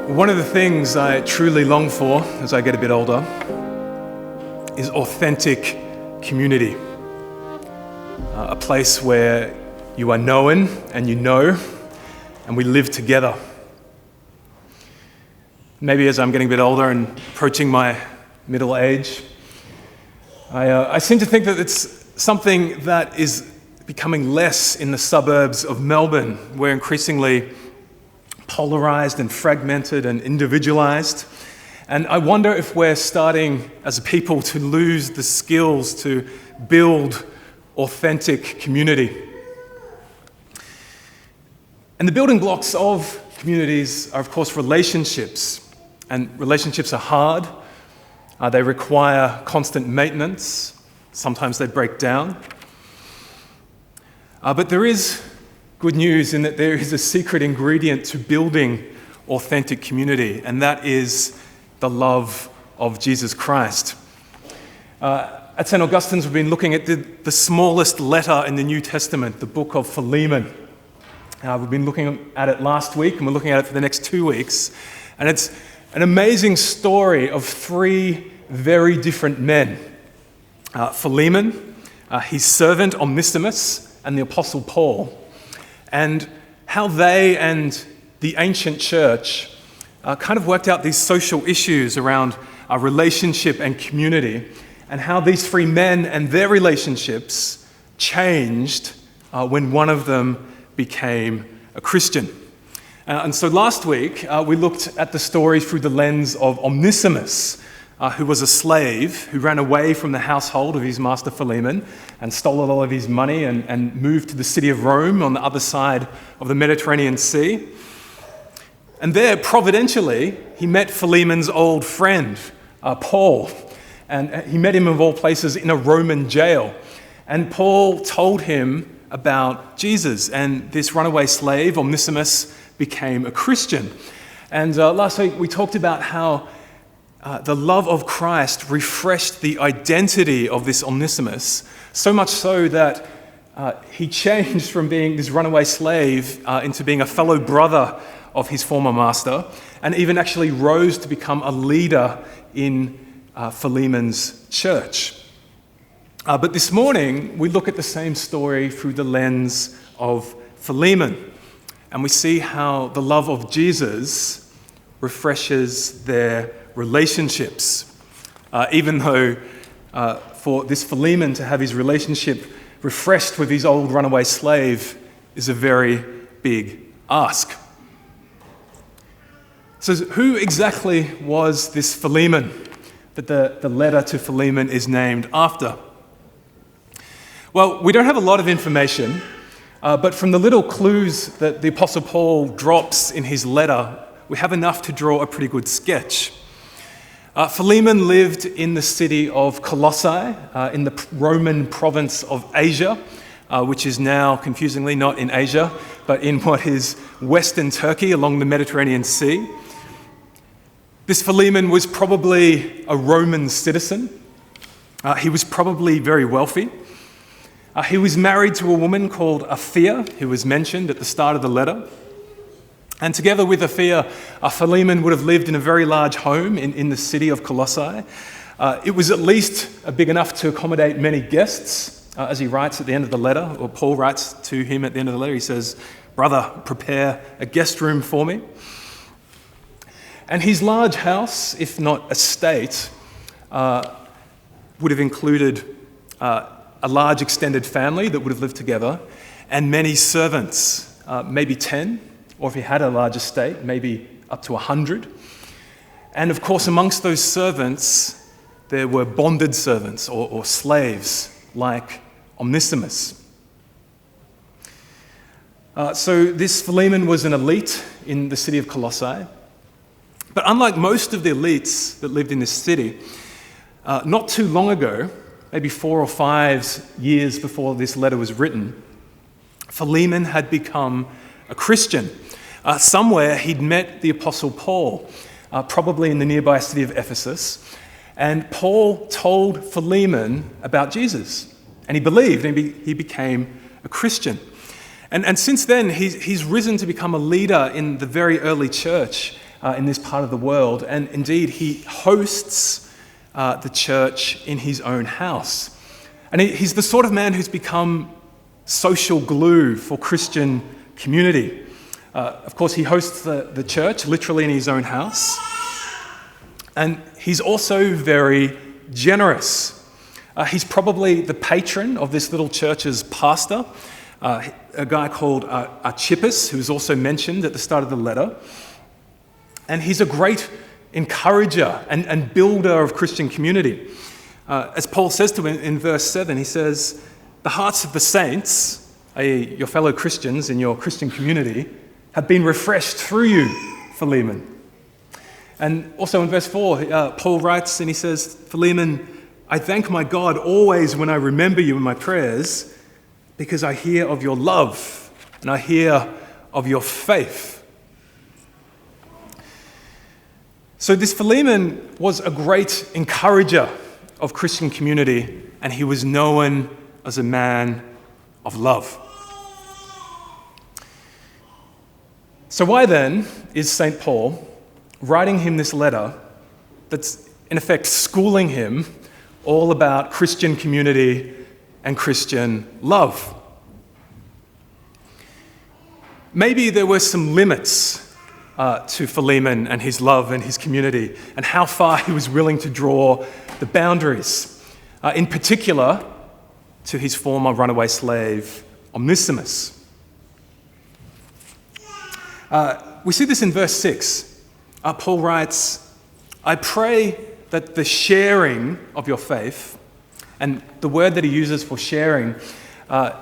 One of the things I truly long for as I get a bit older is authentic community. A place where you are known and you know, and we live together. Maybe as I'm getting a bit older and approaching my middle age, I seem to think that it's something that is becoming less in the suburbs of Melbourne. We're increasingly polarized and fragmented and individualized. And I wonder if we're starting as a people to lose the skills to build authentic community. And the building blocks of communities are, of course, relationships. And relationships are hard. They require constant maintenance. Sometimes they break down. But there is good news in that there is a secret ingredient to building authentic community, and that is the love of Jesus Christ. At St. Augustine's, we've been looking at the smallest letter in the New Testament, the book of Philemon. We've been looking at it last week, and we're looking at it for the next 2 weeks. And it's an amazing story of three very different men. Philemon, his servant Onesimus, and the Apostle Paul. And how they and the ancient church kind of worked out these social issues around relationship and community, and how these three men and their relationships changed when one of them became a Christian. And so last week, we looked at the story through the lens of Onesimus, who was a slave who ran away from the household of his master Philemon and stole a lot of his money and moved to the city of Rome on the other side of the Mediterranean Sea. And there, providentially, he met Philemon's old friend, Paul. And he met him, of all places, in a Roman jail. And Paul told him about Jesus, and this runaway slave, Onesimus, became a Christian. And last week, we talked about how the love of Christ refreshed the identity of this Onesimus, so much so that he changed from being this runaway slave into being a fellow brother of his former master, and even actually rose to become a leader in Philemon's church. But this morning, we look at the same story through the lens of Philemon, and we see how the love of Jesus refreshes their relationships. Even though for this Philemon to have his relationship refreshed with his old runaway slave is a very big ask. So who exactly was this Philemon that the letter to Philemon is named after? Well, we don't have a lot of information, but from the little clues that the Apostle Paul drops in his letter, we have enough to draw a pretty good sketch. Philemon lived in the city of Colossae, in the Roman province of Asia, which is now, confusingly, not in Asia, but in what is western Turkey along the Mediterranean Sea. This Philemon was probably a Roman citizen. He was probably very wealthy. He was married to a woman called Aphia, who was mentioned at the start of the letter. And together with Aphia, Philemon would have lived in a very large home in the city of Colossae. It was at least big enough to accommodate many guests, as he writes at the end of the letter, or Paul writes to him at the end of the letter. He says, "Brother, prepare a guest room for me." And his large house, if not estate, would have included a large extended family that would have lived together, and many servants, maybe 10, or if he had a large estate, maybe up to 100. And of course, amongst those servants, there were bonded servants or slaves like Onesimus. So this Philemon was an elite in the city of Colossae. But unlike most of the elites that lived in this city, not too long ago, maybe 4 or 5 years before this letter was written, Philemon had become a Christian. Somewhere he'd met the Apostle Paul, probably in the nearby city of Ephesus, and Paul told Philemon about Jesus, and he believed, and he became a Christian. And since then, he's risen to become a leader in the very early church in this part of the world. And indeed, he hosts the church in his own house. And he's the sort of man who's become social glue for Christian community. Of course, he hosts the church literally in his own house. And he's also very generous. He's probably the patron of this little church's pastor, a guy called Archippus, who is also mentioned at the start of the letter. And he's a great encourager and builder of Christian community. As Paul says to him in verse 7, he says, "The hearts of the saints, i.e. your fellow Christians in your Christian community, have been refreshed through you, Philemon." And also in verse 4, Paul writes and he says, "Philemon, I thank my God always when I remember you in my prayers, because I hear of your love and I hear of your faith." So this Philemon was a great encourager of Christian community, and he was known as a man of love. So why then is St. Paul writing him this letter that's in effect schooling him all about Christian community and Christian love? Maybe there were some limits to Philemon and his love and his community, and how far he was willing to draw the boundaries, in particular to his former runaway slave, Onesimus. We see this in verse 6. Paul writes, "I pray that the sharing of your faith," and the word that he uses for sharing,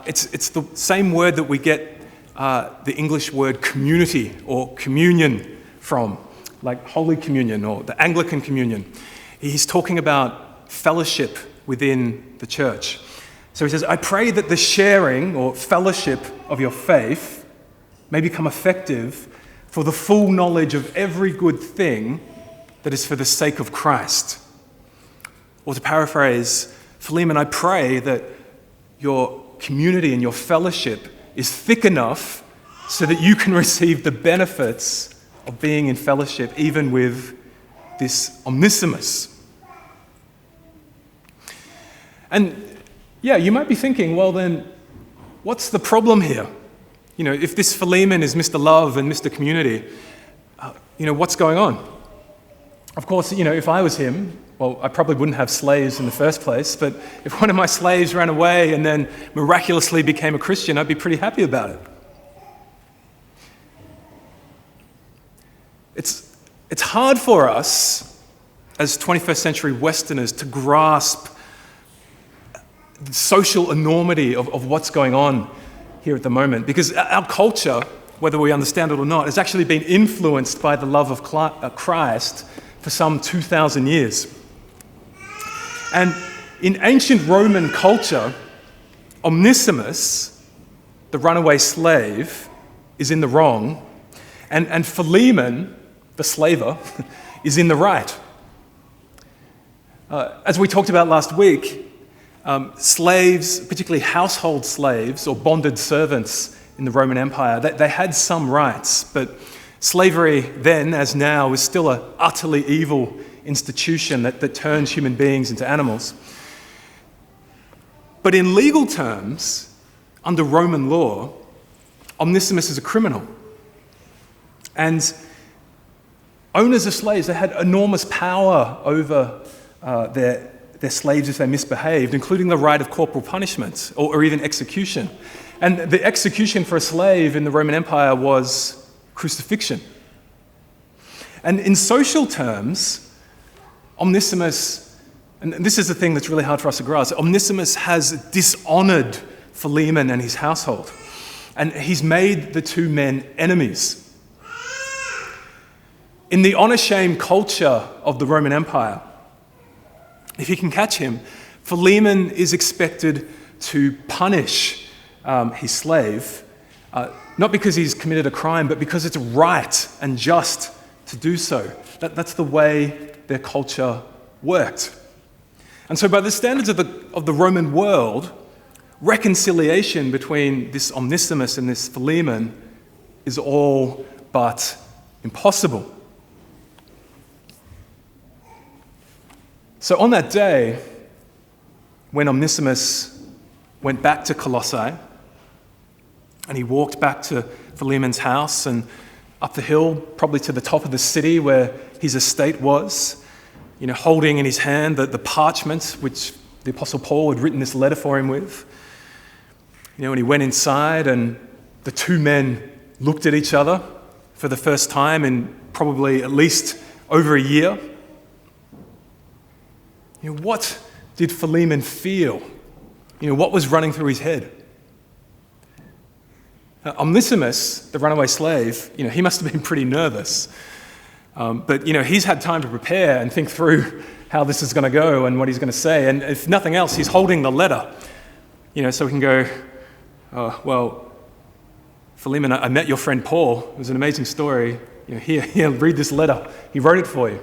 it's the same word that we get the English word community or communion from, like Holy Communion or the Anglican Communion. He's talking about fellowship within the church. So he says, "I pray that the sharing or fellowship of your faith may become effective for the full knowledge of every good thing that is for the sake of Christ." Or to paraphrase, Philemon, I pray that your community and your fellowship is thick enough so that you can receive the benefits of being in fellowship even with this Onesimus. And yeah, you might be thinking, well then, what's the problem here? You know, if this Philemon is Mr. Love and Mr. Community, what's going on? Of course, if I was him, well, I probably wouldn't have slaves in the first place, but if one of my slaves ran away and then miraculously became a Christian, I'd be pretty happy about it. It's hard for us as 21st century Westerners to grasp the social enormity of what's going on here at the moment, because our culture, whether we understand it or not, has actually been influenced by the love of Christ for some 2,000 years. And in ancient Roman culture, Onesimus, the runaway slave, is in the wrong, and Philemon, the slaver, is in the right. As we talked about last week, slaves, particularly household slaves or bonded servants in the Roman Empire, they had some rights, but slavery then, as now, was still an utterly evil institution that turns human beings into animals. But in legal terms, under Roman law, Onesimus is a criminal. And owners of slaves, they had enormous power over their slaves if they misbehaved, including the right of corporal punishment or even execution. And the execution for a slave in the Roman Empire was crucifixion. And in social terms, Onesimus, and this is the thing that's really hard for us to grasp, Onesimus has dishonored Philemon and his household. And he's made the two men enemies. In the honor-shame culture of the Roman Empire, if you can catch him, Philemon is expected to punish his slave, not because he's committed a crime, but because it's right and just to do so. That's the way their culture worked. And so by the standards of the Roman world, reconciliation between this Onesimus and this Philemon is all but impossible. So on that day, when Onesimus went back to Colossae, and he walked back to Philemon's house and up the hill, probably to the top of the city where his estate was, holding in his hand the parchment which the Apostle Paul had written this letter for him with. And he went inside, and the two men looked at each other for the first time in probably at least over a year. What did Philemon feel? What was running through his head? Onesimus, the runaway slave, he must have been pretty nervous. But he's had time to prepare and think through how this is going to go and what he's going to say. And if nothing else, he's holding the letter, so he can go, well, Philemon, I met your friend Paul. It was an amazing story. Here, read this letter. He wrote it for you.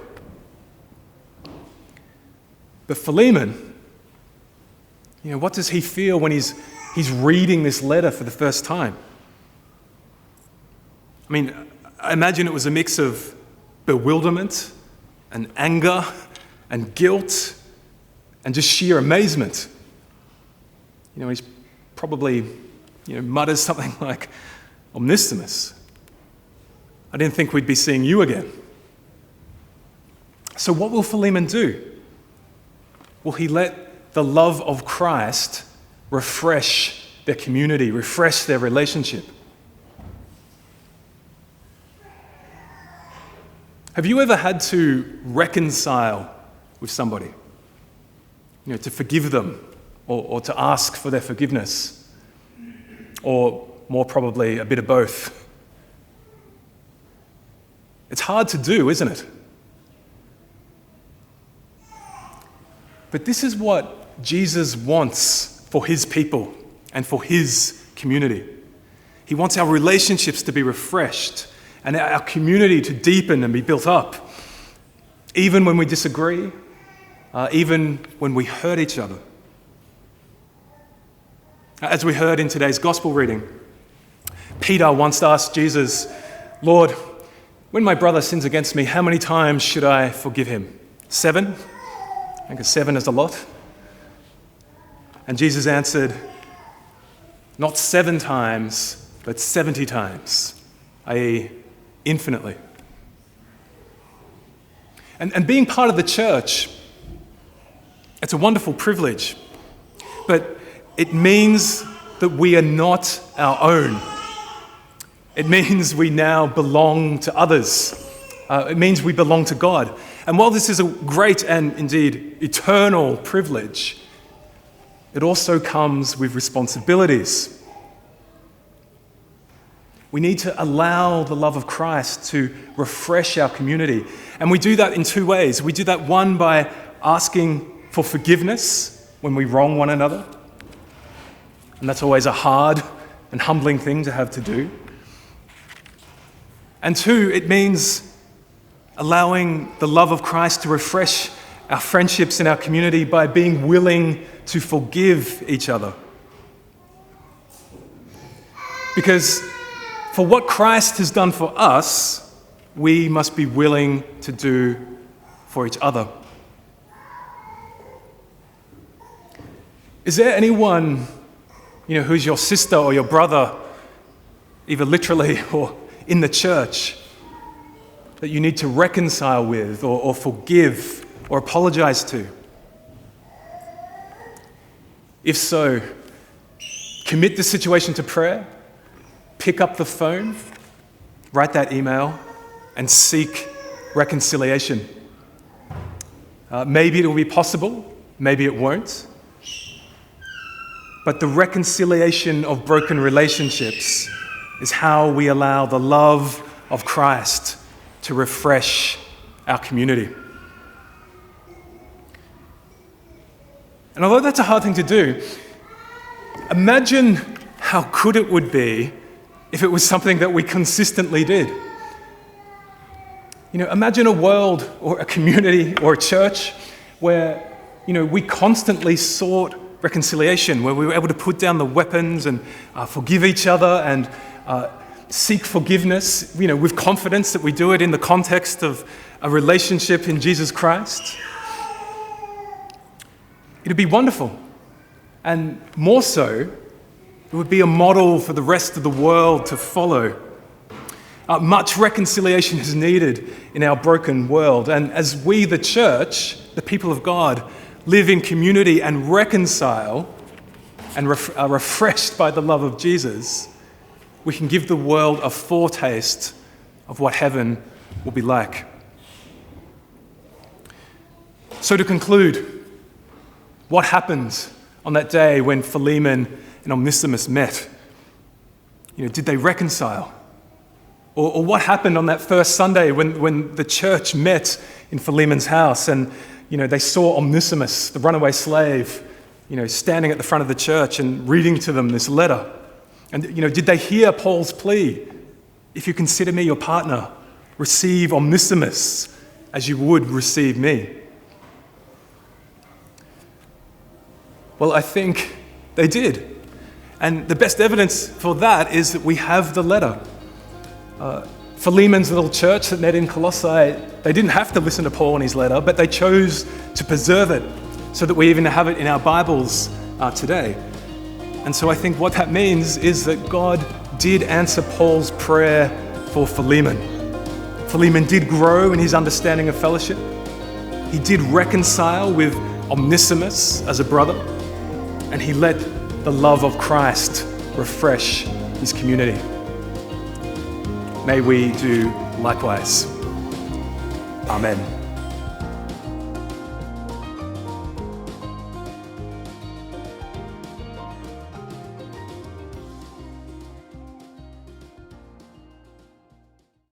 But Philemon, what does he feel when he's reading this letter for the first time? I imagine it was a mix of bewilderment and anger and guilt and just sheer amazement. He's probably, mutters something like, Onesimus, I didn't think we'd be seeing you again. So what will Philemon do? Will he let the love of Christ refresh their community, refresh their relationship? Have you ever had to reconcile with somebody? To forgive them or to ask for their forgiveness? Or more probably a bit of both? It's hard to do, isn't it? But this is what Jesus wants for his people and for his community. He wants our relationships to be refreshed and our community to deepen and be built up, even when we disagree, even when we hurt each other. As we heard in today's gospel reading, Peter once asked Jesus, Lord, when my brother sins against me, how many times should I forgive him? 7? I think 7 is a lot. And Jesus answered, not 7 times, but 70 times, i.e., infinitely. And being part of the church, it's a wonderful privilege, but it means that we are not our own. It means we now belong to others. It means we belong to God. And while this is a great and indeed eternal privilege, it also comes with responsibilities. We need to allow the love of Christ to refresh our community. And we do that in 2 ways. We do that, one, by asking for forgiveness when we wrong one another. And that's always a hard and humbling thing to have to do. And 2, it means allowing the love of Christ to refresh our friendships in our community by being willing to forgive each other. Because for what Christ has done for us, we must be willing to do for each other. Is there anyone, who's your sister or your brother, either literally or in the church, that you need to reconcile with or forgive or apologize to? If so, commit the situation to prayer, pick up the phone, write that email, and seek reconciliation. Maybe it will be possible, maybe it won't. But the reconciliation of broken relationships is how we allow the love of Christ to refresh our community. And although that's a hard thing to do, imagine how good it would be if it was something that we consistently did. Imagine a world or a community or a church where, we constantly sought reconciliation, where we were able to put down the weapons and forgive each other and seek forgiveness, with confidence that we do it in the context of a relationship in Jesus Christ. it'd be wonderful. And more so, it would be a model for the rest of the world to follow. Much reconciliation is needed in our broken world. And as we, the church, the people of God, live in community and reconcile and are refreshed by the love of Jesus, we can give the world a foretaste of what heaven will be like. So to conclude, what happened on that day when Philemon and Onesimus met? Did they reconcile? Or what happened on that first Sunday when the church met in Philemon's house and they saw Onesimus, the runaway slave, standing at the front of the church and reading to them this letter? And did they hear Paul's plea? If you consider me your partner, receive Onesimus as you would receive me. Well, I think they did. And the best evidence for that is that we have the letter. Philemon's little church that met in Colossae, they didn't have to listen to Paul and his letter, but they chose to preserve it so that we even have it in our Bibles today. And so I think what that means is that God did answer Paul's prayer for Philemon. Philemon did grow in his understanding of fellowship. He did reconcile with Onesimus as a brother, and he let the love of Christ refresh his community. May we do likewise. Amen.